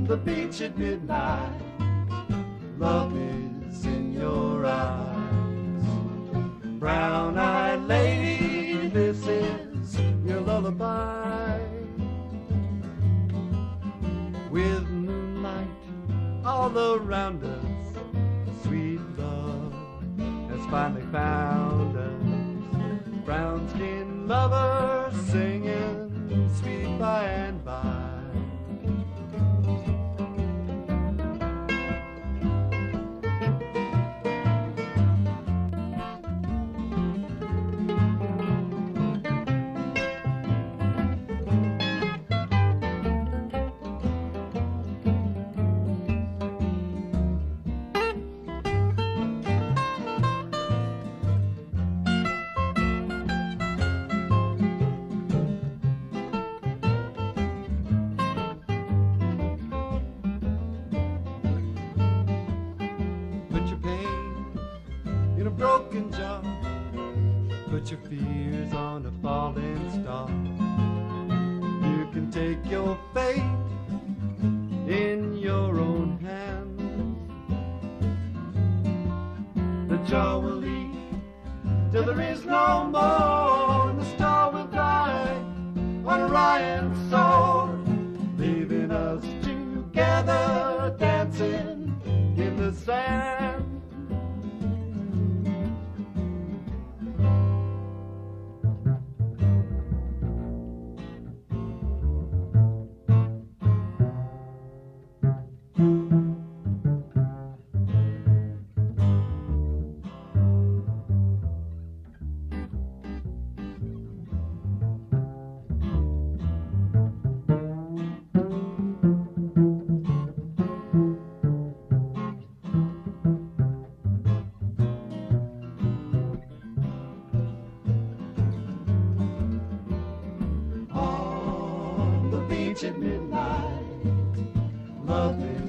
the beach at midnight, love is in your eyes. Brown-eyed lady, this is your lullaby. With moonlight all around us, sweet love has finally found us. Brown-skinned lovers singing sweet by and by. Broken jar, put your fears on a falling star. You can take your fate in your own hands. The jar will leak till there is no more, and the star will die on Orion's sword, leaving us together dancing in the sand. At midnight, love is